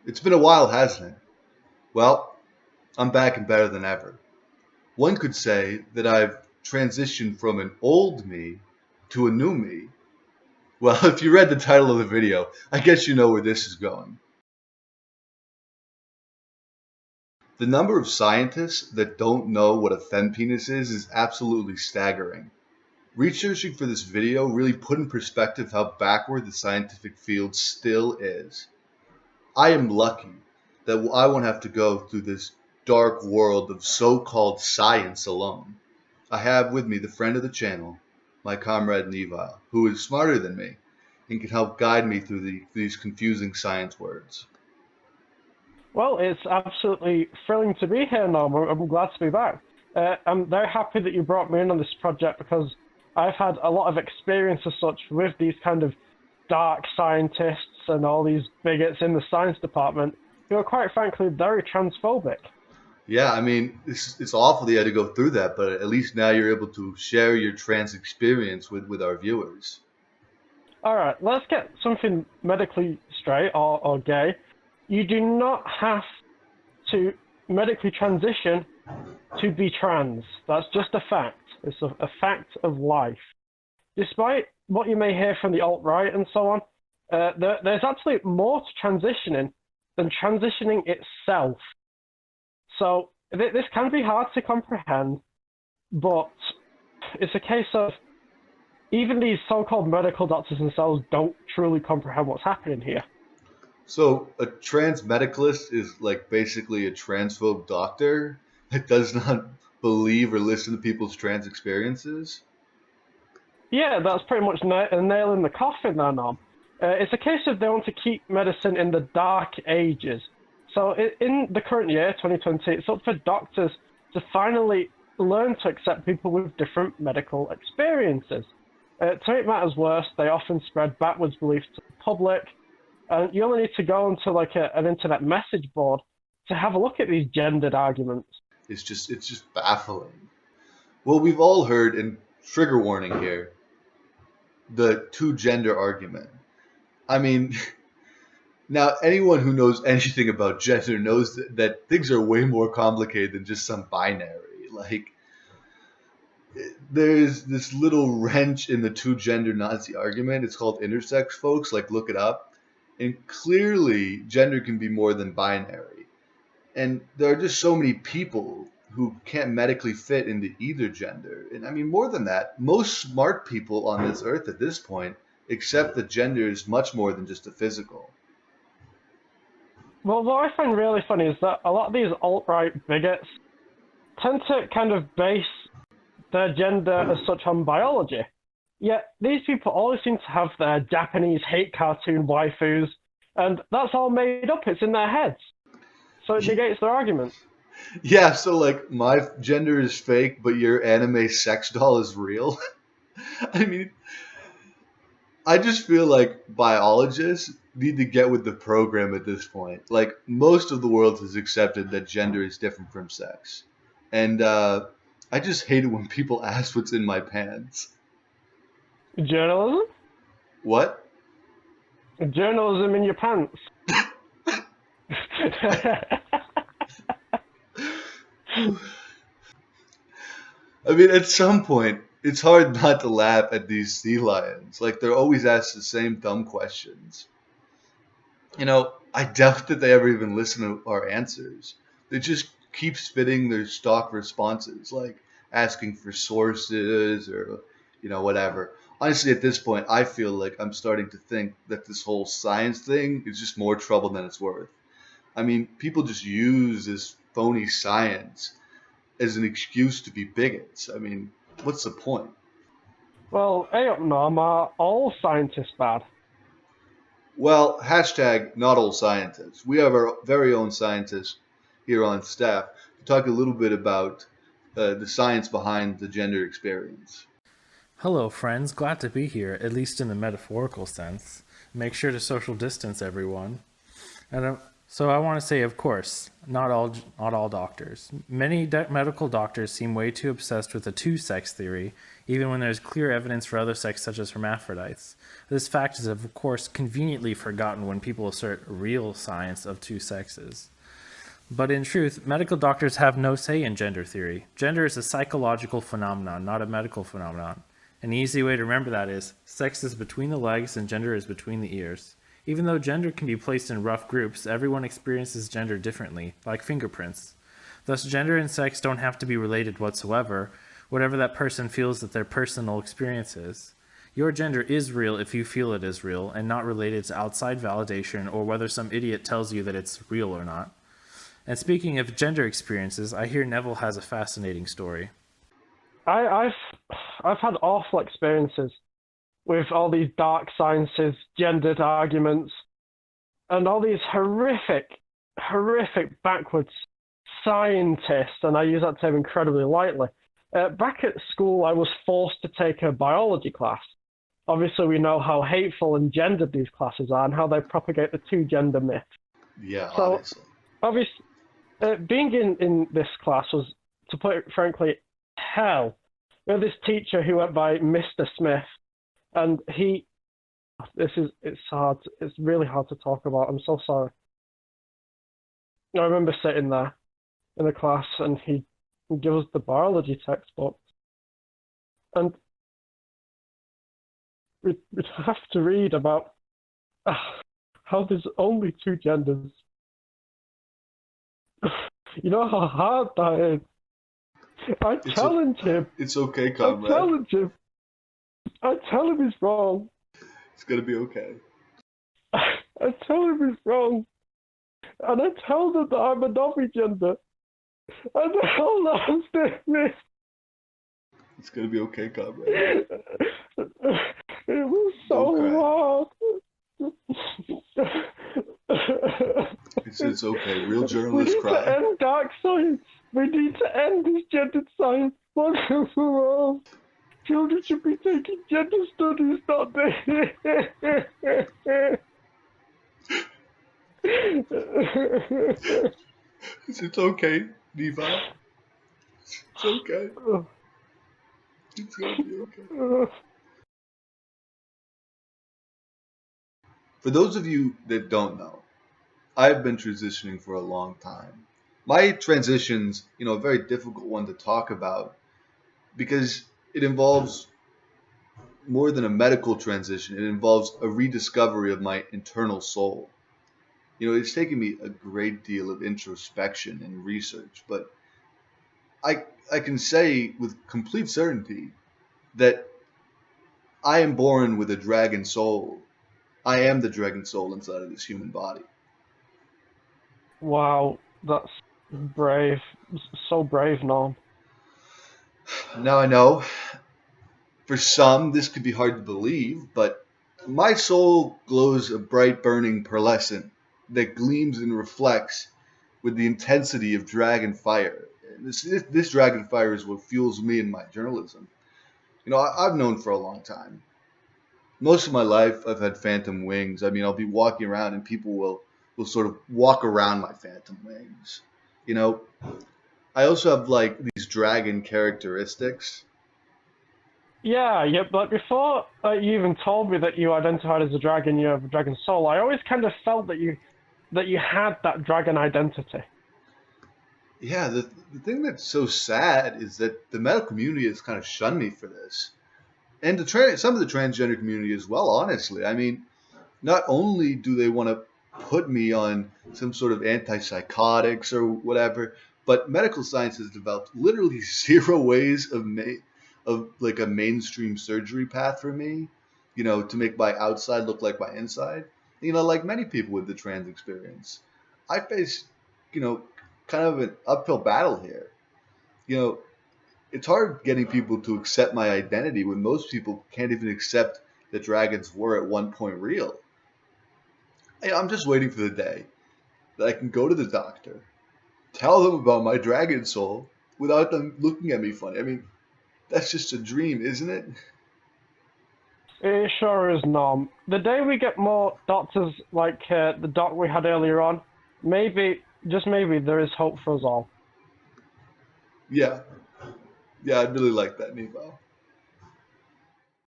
It's been a while, hasn't it? Well, I'm back and better than ever. One could say that I've transitioned from an old me to a new me. Well, if you read the title of the video, I guess you know where this is going. The number of scientists that don't know what a fempenis is absolutely staggering. Researching for this video really put in perspective how backward the scientific field still is. I am lucky that I won't have to go through this dark world of so-called science alone. I have with me the friend of the channel, my comrade Neville, who is smarter than me and can help guide me through these confusing science words. Well, it's absolutely thrilling to be here, Norm. I'm glad to be back. I'm very happy that you brought me in on this project because I've had a lot of experience as such with these kind of dark scientists and all these bigots in the science department who are quite frankly very transphobic. Yeah, I mean, it's awful that you had to go through that, but at least now you're able to share your trans experience with our viewers. All right, let's get something medically straight or gay. You do not have to medically transition to be trans. That's just a fact. It's a fact of life. Despite what you may hear from the alt-right and so on, there's actually more to transitioning than transitioning itself. So this can be hard to comprehend, but it's a case of even these so-called medical doctors themselves don't truly comprehend what's happening here. So a trans medicalist is like basically a transphobe doctor that does not believe or listen to people's trans experiences. Yeah, that's pretty much a nail in the coffin there, Norm. It's a case of they want to keep medicine in the dark ages. So in the current year, 2020, it's up for doctors to finally learn to accept people with different medical experiences. To make matters worse, they often spread backwards beliefs to the public, and you only need to go onto like an internet message board to have a look at these gendered arguments. It's just baffling. Well, we've all heard, and trigger warning here, the two gender argument. I mean, now anyone who knows anything about gender knows that things are way more complicated than just some binary. Like, there's this little wrench in the two gender Nazi argument. It's called intersex, folks. Like, look it up. And clearly, gender can be more than binary. And there are just so many people who can't medically fit into either gender. And I mean, more than that, most smart people on this earth at this point accept that gender is much more than just a physical. Well, what I find really funny is that a lot of these alt-right bigots tend to kind of base their gender as such on biology. Yet these people always seem to have their Japanese hate cartoon waifus, and that's all made up. It's in their heads. So it negates their argument. Yeah, so like my gender is fake, but your anime sex doll is real. I mean, I just feel like biologists need to get with the program at this point. Like most of the world has accepted that gender is different from sex, and I just hate it when people ask what's in my pants. Journalism? What? Journalism in your pants. I mean, at some point, it's hard not to laugh at these sea lions. Like they're always asked the same dumb questions. I doubt that they ever even listen to our answers. They just keep spitting their stock responses, like asking for sources or, whatever. Honestly, at this point, I feel like I'm starting to think that this whole science thing is just more trouble than it's worth. I mean, people just use this phony science as an excuse to be bigots. I mean, what's the point? Well, hey up, Norm, are all scientists bad? Well, hashtag NotAllScientist. We have our very own scientist here on staff to talk a little bit about the science behind the gender experience. Hello, friends. Glad to be here, at least in the metaphorical sense. Make sure to social distance, everyone. So I want to say, of course, not all doctors. Many medical doctors seem way too obsessed with the two-sex theory, even when there's clear evidence for other sex such as hermaphrodites. This fact is, of course, conveniently forgotten when people assert real science of two sexes. But in truth, medical doctors have no say in gender theory. Gender is a psychological phenomenon, not a medical phenomenon. An easy way to remember that is, sex is between the legs and gender is between the ears. Even though gender can be placed in rough groups, everyone experiences gender differently, like fingerprints. Thus, gender and sex don't have to be related whatsoever, whatever that person feels that their personal experience is. Your gender is real if you feel it is real, and not related to outside validation or whether some idiot tells you that it's real or not. And speaking of gender experiences, I hear Neville has a fascinating story. I've had awful experiences with all these dark sciences, gendered arguments, and all these horrific backwards scientists, and I use that term incredibly lightly. Back at school, I was forced to take a biology class. Obviously, we know how hateful and gendered these classes are and how they propagate the two-gender myth. Yeah, So, honestly. obviously, being in this class was, to put it frankly, hell. We had this teacher who went by Mr. Smith, and it's really hard to talk about. I'm so sorry. I remember sitting there in the class, and he give us the biology textbook, and we'd have to read about how there's only two genders. You know how hard that is. I challenge him. It's okay, I comrade. challenge him. I tell him he's wrong. It's gonna be okay. I tell him he's wrong. And I tell them that I'm a non-gender. And the whole last thing It's gonna be okay, comrade. it was so hard. It's okay. Real journalists We need cry. to end dark science. We need to end this gendered science once and for all. Children should be taking gender studies, not they? It's okay, Levi. It's okay. It's gonna be okay. For those of you that don't know, I've been transitioning for a long time. My transition's, a very difficult one to talk about because it involves more than a medical transition. It involves a rediscovery of my internal soul. It's taken me a great deal of introspection and research, but I can say with complete certainty that I am born with a dragon soul. I am the dragon soul inside of this human body. Wow, that's brave. So brave, Norm. Now I know, for some, this could be hard to believe, but my soul glows a bright burning pearlescent that gleams and reflects with the intensity of dragon fire. This dragon fire is what fuels me in my journalism. I've known for a long time. Most of my life, I've had phantom wings. I mean, I'll be walking around and people will sort of walk around my phantom wings. I also have like these dragon characteristics. Yeah, but before you even told me that you identified as a dragon, you have a dragon soul, I always kind of felt that you had that dragon identity. Yeah, the thing that's so sad is that the medical community has kind of shunned me for this. And some of the transgender community as well, honestly. I mean, not only do they want to put me on some sort of antipsychotics or whatever, but medical science has developed literally zero ways of like a mainstream surgery path for me, to make my outside look like my inside. Like many people with the trans experience, I face, kind of an uphill battle here. You know, it's hard getting people to accept my identity when most people can't even accept that dragons were at one point real. I'm just waiting for the day that I can go to the doctor, tell them about my dragon soul without them looking at me funny. I mean, that's just a dream, isn't it? It sure is, Norm. The day we get more doctors like the doc we had earlier on, maybe, just maybe, there is hope for us all. Yeah. Yeah, I'd really like that, Neville.